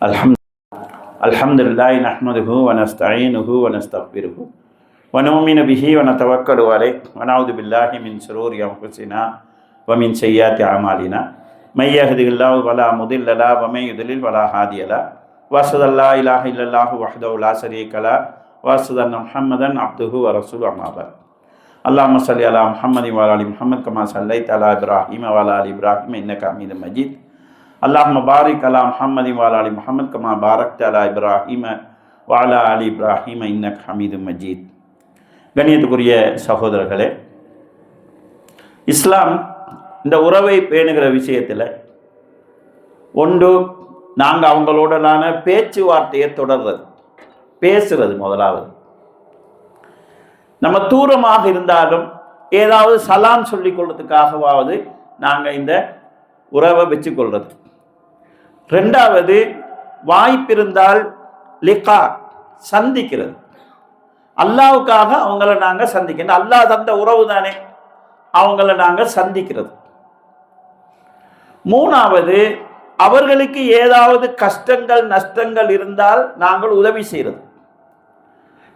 அல்ஹம்துலில்லாஹி நஹ்மதுஹு வ நஸ்தஈனுஹு வ நஸ்தக்ஃபிருஹு வ நு'மினு பிஹி வ நதவக்கலு அலைஹி வ நஊது பில்லாஹி மின் ஷுரூரி அன்ஃபுஸினா வ மின் ஸய்யிஆத்தி அமாலினா மை யஹ்திஹில்லாஹு ஃபலா முதில்ல லஹு வ மை யுத்லில் ஃபலா ஹாதிய லஹு வ அஷ்ஹது அல்லா இலாஹ இல்லல்லாஹு வஹ்தஹு லா ஷரீக லஹு வ அஷ்ஹது அன்ன முஹம்மதன் அப்துஹு வ ரசூலுஹு அம்மா பஅத். அல்லாஹும்ம ஸல்லி அலா முஹம்மதின் வ அலா ஆலி முஹம்மத் கமா ஸல்லைத அலா இப்ராஹீம வ அலா ஆலி இப்ராஹீம இன்னக ஹமீதும் மஜீத். அல்லாஹும்ம பாரிக் அலா முஹம்மதின் வ அலா ஆலி முஹம்மத் கமா பாரக்த அலா இப்ராஹீம வ அலா ஆலி இப்ராஹீம இன்னக ஹமீதும் மஜீத். கண்ணியத்துக்குரிய சகோதரர்களே, இஸ்லாம் இந்த உறவை பேணுகிற விஷயத்தில் ஒன்று, நாங்கள் அவங்களோடனான பேச்சுவார்த்தையை தொடர்றது, பேசுறது. முதலாவது, நம்ம தூரமாக இருந்தாலும் ஏதாவது சலாம் சொல்லிக் கொள்றதுக்காகவாவது நாங்கள் இந்த உறவை வச்சுக்கொள்றது. ரெண்டாவது, வாய்ப்பிருந்தால் லிகா, சந்திக்கிறது. அல்லாவுக்காக அவங்கள நாங்கள் சந்திக்கணும். அல்லாஹ் தந்த உறவு தானே, அவங்கள நாங்கள் சந்திக்கிறது. மூணாவது, அவர்களுக்கு ஏதாவது கஷ்டங்கள் நஷ்டங்கள் இருந்தால் நாங்கள் உதவி செய்கிறது.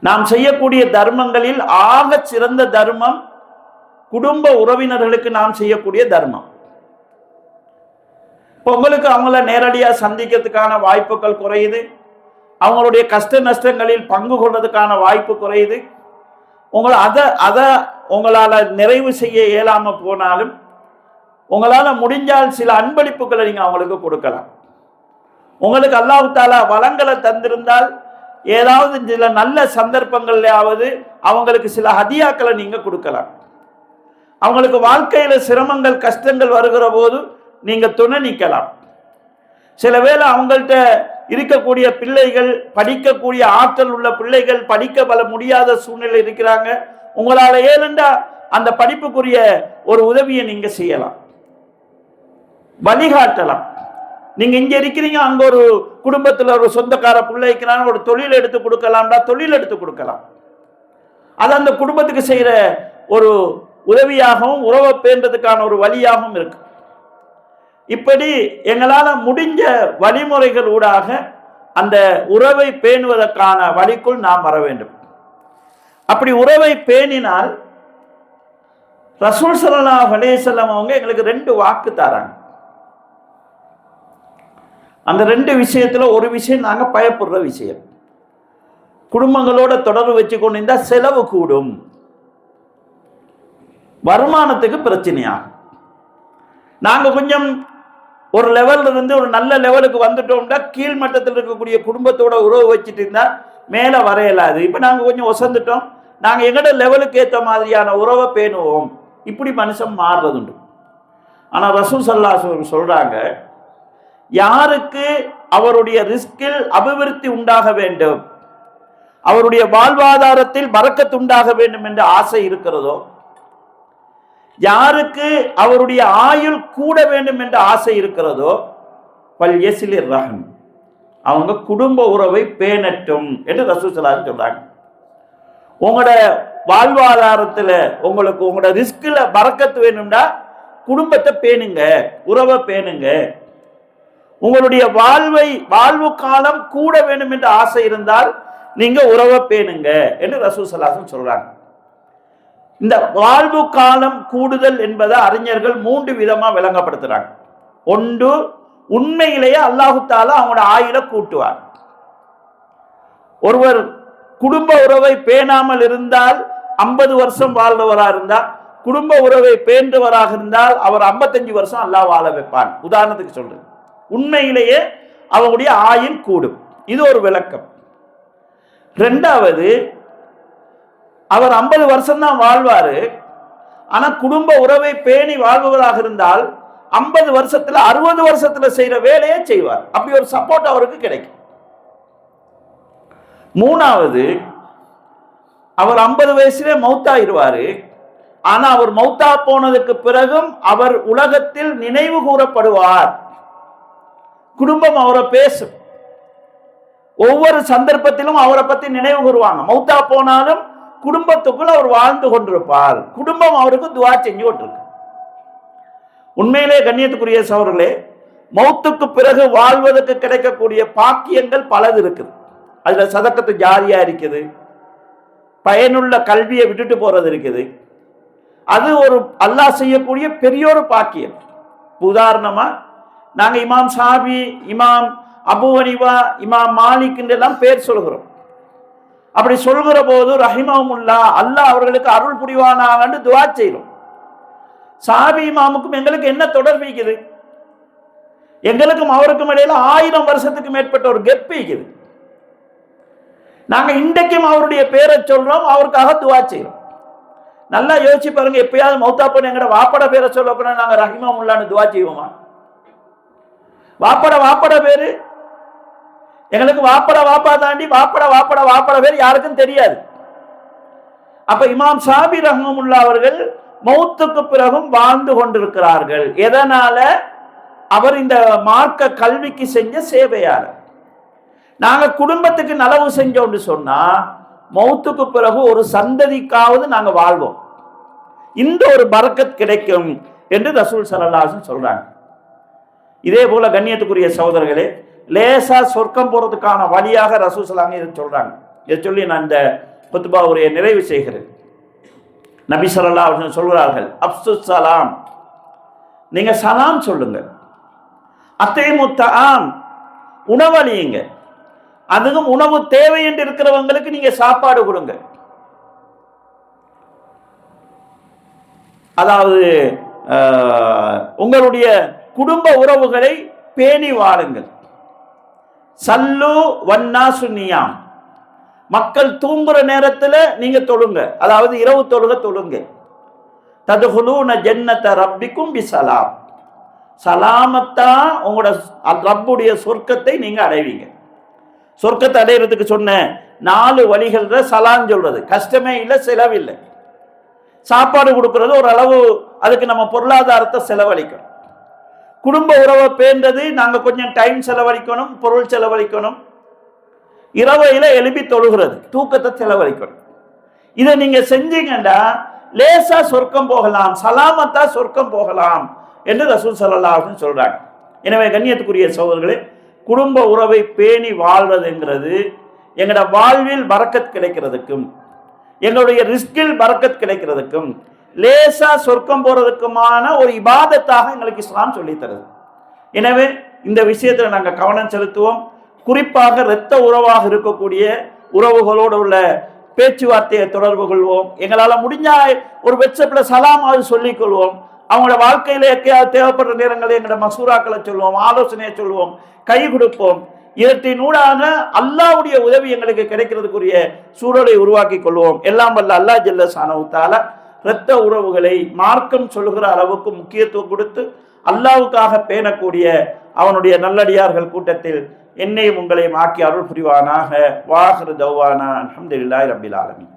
நாம் செய்யக்கூடிய தர்மங்களில் ஆக சிறந்த தர்மம் குடும்ப உறவினர்களுக்கு நாம் செய்யக்கூடிய தர்மம். உங்களுக்கு அவங்கள நேரடியாக சந்திக்கிறதுக்கான வாய்ப்புகள் குறையுது, அவங்களுடைய கஷ்ட நஷ்டங்களில் பங்கு கொள்றதுக்கான வாய்ப்பு குறையுது. அதை உங்களால் நிறைவு செய்ய இயலாமல் போனாலும் உங்களால் முடிஞ்சால் சில அன்பளிப்புகளை நீங்கள் அவங்களுக்கு கொடுக்கலாம். உங்களுக்கு அல்லாஹ் தஆலா வளங்களை தந்திருந்தால் ஏதாவது சில நல்ல சந்தர்ப்பங்கள்லையாவது அவங்களுக்கு சில ஹதியாக்களை நீங்கள் கொடுக்கலாம். அவங்களுக்கு வாழ்க்கையில் சிரமங்கள் கஷ்டங்கள் வருகிற போது நீங்கள் துணை நிற்கலாம். சில வேளை அவங்கள்ட்ட இருக்கக்கூடிய பிள்ளைகள், படிக்கக்கூடிய ஆற்றல் உள்ள பிள்ளைகள் படிக்க பல முடியாத சூழ்நிலை இருக்கிறாங்க. உங்களால் ஏனென்றா அந்த படிப்புக்குரிய ஒரு உதவியை நீங்கள் செய்யலாம், வழிகாட்டலாம். நீங்கள் இங்கே இருக்கிறீங்க, அங்கே ஒரு குடும்பத்தில் ஒரு சொந்தக்கார பிள்ளை இருக்கிறாங்க, ஒரு தொழில் எடுத்து கொடுக்கலாம்டா, தொழில் எடுத்து கொடுக்கலாம். அது அந்த குடும்பத்துக்கு செய்கிற ஒரு உதவியாகவும் உறவை பேன்றதுக்கான ஒரு வழியாகவும் இருக்கு. இப்படி எங்களால் முடிஞ்ச வழிமுறைகள் ஊடாக அந்த உறவை பேணுவதற்கான வழிக்குள் நாம் வர வேண்டும். அப்படி உறவை பேணினால் ரசூல் ஸல்லல்லாஹு அலைஹி வஸல்லம் அவங்க எங்களுக்கு 2 வாக்கு தராங்க. அந்த 2 விஷயத்துல ஒரு விஷயம் நாங்கள் பயப்படுற விஷயம். குடும்பங்களோட தொடர்பு வச்சு கொண்டு இருந்தால் செலவு கூடும், வருமானத்துக்கு பிரச்சனையாகும். நாங்கள் கொஞ்சம் ஒரு லெவல்ல இருந்து ஒரு நல்ல லெவலுக்கு வந்துட்டோம்னா கீழ்மட்டத்தில் இருக்கக்கூடிய குடும்பத்தோட உறவு வச்சுட்டு இருந்தால் மேலே வரையலாது. இப்போ நாங்கள் கொஞ்சம் ஒசந்துட்டோம், நாங்கள் எங்களோட லெவலுக்கு ஏற்ற மாதிரியான உறவை பேணுவோம். இப்படி மனுஷன் மாறுறதுண்டு. ஆனால் ரசூல் ஸல்லல்லாஹு அலைஹி வஸல்லம் சொல்றாங்க, யாருக்கு அவருடைய ரிஸ்கில் அபிவிருத்தி உண்டாக வேண்டும், அவருடைய வாழ்வாதாரத்தில் பரக்கத் உண்டாக வேண்டும் என்ற ஆசை இருக்கிறதோ, யாருக்கு அவருடைய ஆயுள் கூட வேண்டும் என்ற ஆசை இருக்கிறதோ, பல் யஸிலிர் ரஹம், அவங்க குடும்ப உறவை பேணட்டும் என்று ரசூல் ஸல்லல்லாஹு அலைஹி வஸல்லம் சொல்றாங்க. உங்களோட வாழ்வாதாரத்தில் உங்களுக்கு உங்களோட ரிஸ்கில் பரக்கத்து வேணும்னா குடும்பத்தை பேணுங்க, உறவை பேணுங்க. உங்களுடைய வாழ்வு காலம் கூட வேண்டும் என்ற ஆசை இருந்தால் நீங்க உறவை பேணுங்க என்று ரசூல் ஸல்லல்லாஹு அலைஹி வஸல்லம் சொல்றாங்க. இந்த வாழ்வு காலம் கூடுதல் என்பதை அறிஞர்கள் 3 விதமா விளங்கப்படுத்துறாங்க. ஒன்று, உண்மையிலேயே அல்லாஹு தஆலா அவங்களோட ஆயுளை கூட்டுவார். ஒருவர் குடும்ப உறவை பேணாமல் இருந்தால் 50 வருஷம் வாழ்ந்தவராக இருந்தால், குடும்ப உறவை பேணுவராக இருந்தால் அவர் 55 வருஷம் அல்லாஹ் வாழ வைப்பான். உதாரணத்துக்கு சொல்றேன், உண்மையிலேயே அவங்களுடைய ஆயுள் கூடும். இது ஒரு விளக்கம். ரெண்டாவது, அவர் 50 வருஷம் தான் வாழ்வாரு, ஆனா குடும்ப உறவை பேணி வாழ்பவராக இருந்தால் 50 வருஷத்துல 60 வருஷத்துல செய்யற வேலையை செய்வார். அப்படி ஒரு சப்போர்ட் அவருக்கு கிடைக்கும். மூணாவது, அவர் 50 வயசுல மௌத்தாயிருவாரு, ஆனா அவர் மௌத்தா போனதுக்கு பிறகும் அவர் உலகத்தில் நினைவு கூறப்படுவார். குடும்பம் அவரை பேசும், ஒவ்வொரு சந்தர்ப்பத்திலும் அவரை பத்தி நினைவு கூறுவாங்க. மௌத்தா போனாலும் குடும்பத்துக்குள் அவர் வாழ்ந்து கொண்டிருப்பார், குடும்பம் அவருக்கு துஆ செஞ்சு கொண்டிருக்கு. உண்மையிலே கண்ணியத்துக்குரிய சகோதரர்களே, மௌத்துக்கு பிறகு வாழ்வதற்கு கிடைக்கக்கூடிய பாக்கியங்கள் பலது இருக்குது. அதுல சதக்கத்து ஜாரியா இருக்குது, பயனுள்ள கல்வியை விட்டுட்டு போறது இருக்குது. அது ஒரு அல்லாஹ் செய்யக்கூடிய பெரிய ஒரு பாக்கியம். உதாரணமா நாங்க இமாம் ஷாபி, இமாம் அபூ ஹனீஃபா, இமாம் மாலிக் எல்லாம் பேர் சொல்கிறோம். அப்படி சொல்கிற போது ரஹிமஹுமுல்லா, அல்லாஹ் அவர்களுக்கு அருள் புரிவானாகன்னு துஆ செய்கிறோம். ஷாபி இமாமுக்கும் எங்களுக்கு என்ன தொடர்பு இருக்குது? எங்களுக்கும் அவருக்கும் இடையில 1000 வருஷத்துக்கு மேற்பட்ட ஒரு கெப் இருக்குது. நாங்க இன்றைக்கும் அவருடைய பேரை சொல்றோம், அவருக்காக துஆ செய்கிறோம். நல்லா யோசிச்சு பாருங்க, எப்பயாவது மௌத்தா பண்ண எங்கட வாப்பட பேரை சொல்லக்கூட நாங்க ரஹிமஹுல்லான்னு துஆ செய்வோமா? வாப்பட பேரு எங்களுக்கு வாப்பா தாண்டி வாப்பட பேர் யாருக்கும் தெரியாது. அப்ப இமாம் ஷாபி ரஹ்மத்துல்லாஹி அவர்கள் மௌத்துக்கு பிறகும் வாழ்ந்து கொண்டிருக்கிறார்கள். எதனால? அவர் இந்த மார்க்க கல்விக்கு செஞ்ச சேவையாளர். நாங்க குடும்பத்துக்கு நலவு செஞ்சோம்னு சொன்னா மௌத்துக்கு பிறகு ஒரு சந்ததிக்காவது நாங்க வாழ்வோம், இந்த ஒரு பரக்கத் கிடைக்கும் என்று ரசூல் ஸல்லல்லாஹு அலைஹி வஸல்லம் சொல்றாங்க. இதே போல கண்ணியத்துக்குரிய சகோதரர்களே, லேசா சொர்க்கம் போறதுக்கான வழியாக ரசூல் ஸல்லல்லாஹு அலைஹி வஸல்லம் சொல்றாங்க. இதை சொல்லி நான் இந்த குத்பா உரையை நிறைவு செய்கிறேன். நபி ஸல்லல்லாஹு அலைஹி வஸல்லம் சொல்கிறார்கள், அப்சுஸ் சலாம், நீங்க சலாம் சொல்லுங்க. அத்தீமுத் தஆம், உணவளியுங்க. அதுவும் உணவு தேவை என்று இருக்கிறவங்களுக்கு நீங்க சாப்பாடு கொடுங்க. அதாவது உங்களுடைய குடும்ப உறவுகளை பேணி வாழுங்கள். சல்லு வன்னாசு நியாம், மக்கள் தூங்குற நேரத்துல நீங்க தொழுங்க, அதாவது இரவு தொழுங்க. ததுகுலூன ஜன்னத ரப்பிக்கும் பிஸலாம், சலாமத்தா உங்களோட ரப்புடைய சொர்க்கத்தை நீங்க அடைவீங்க. சொர்க்கத்தை அடைகிறதுக்கு சொன்ன 4 வழிகள்ல சலாம் சொல்றது கஷ்டமே இல்லை, செலவில்லை. சாப்பாடு கொடுக்கறது ஒரு அளவு, அதுக்கு நம்ம பொருளாதாரத்தை செலவழிக்கணும். குடும்ப உறவை பேர்ந்தது, நாங்க கொஞ்சம் டைம் செலவழிக்கணும், பொருள் செலவழிக்கணும். இரவையில எழுப்பி தொழுகிறது, தூக்கத்தை செலவழிக்கணும். இதை நீங்க செஞ்சீங்கன்னா லேசா சொர்க்கம் போகலாம், சலாமத்தா சொர்க்கம் போகலாம் என்று ரசூல் ஸல்லல்லாஹு அலைஹி வஸல்லம் சொல்றாங்க. எனவே கண்ணியத்துக்குரிய சகோதரர்களே, குடும்ப உறவை பேணி வாழ்வதுங்கிறது எங்களோட வாழ்வில் பரக்கத் கிடைக்கிறதுக்கும், எங்களுடைய ரிஸ்கில் பரக்கத் கிடைக்கிறதுக்கும், லேசா சொர்க்கம் போறதுக்குமான ஒரு இபாதத்தாக எங்களுக்கு இஸ்லாம் சொல்லித் தருது. எனவே இந்த விஷயத்துல நாங்க கவனம் செலுத்துவோம். குறிப்பாக இரத்த உறவாக இருக்கக்கூடிய உறவுகளோடு உள்ள பேச்சுவார்த்தையை தொடர்பு கொள்வோம். எங்களால முடிஞ்சா ஒரு வெச்சப்ல சலாமாவது சொல்லிக் கொள்வோம். அவங்களோட வாழ்க்கையில எக்கையாவது தேவைப்படுற நேரங்களில் எங்களோட மசூராக்களை சொல்லுவோம், ஆலோசனையை சொல்லுவோம், கை கொடுப்போம். இதற்கினூடாக அல்லாஹ்வுடைய உதவி எங்களுக்கு கிடைக்கிறதுக்குரிய சூழலை உருவாக்கி கொள்வோம். எல்லாம் வல்ல அல்லாஹ் ஜல்ல ஷானஹு தஆலா இரத்த உறவுகளை மார்க்கம் சொல்கிற அளவுக்கு முக்கியத்துவம் கொடுத்து அல்லாஹ்வுக்காக பேணக்கூடிய அவனுடைய நல்லடியார்கள் கூட்டத்தில் என்னையும் உங்களையும் ஆக்கி அருள் புரிவானாக. வாஹிரு தௌவானா அல்ஹம்துலில்லாஹி ரப்பில் ஆலமீன்.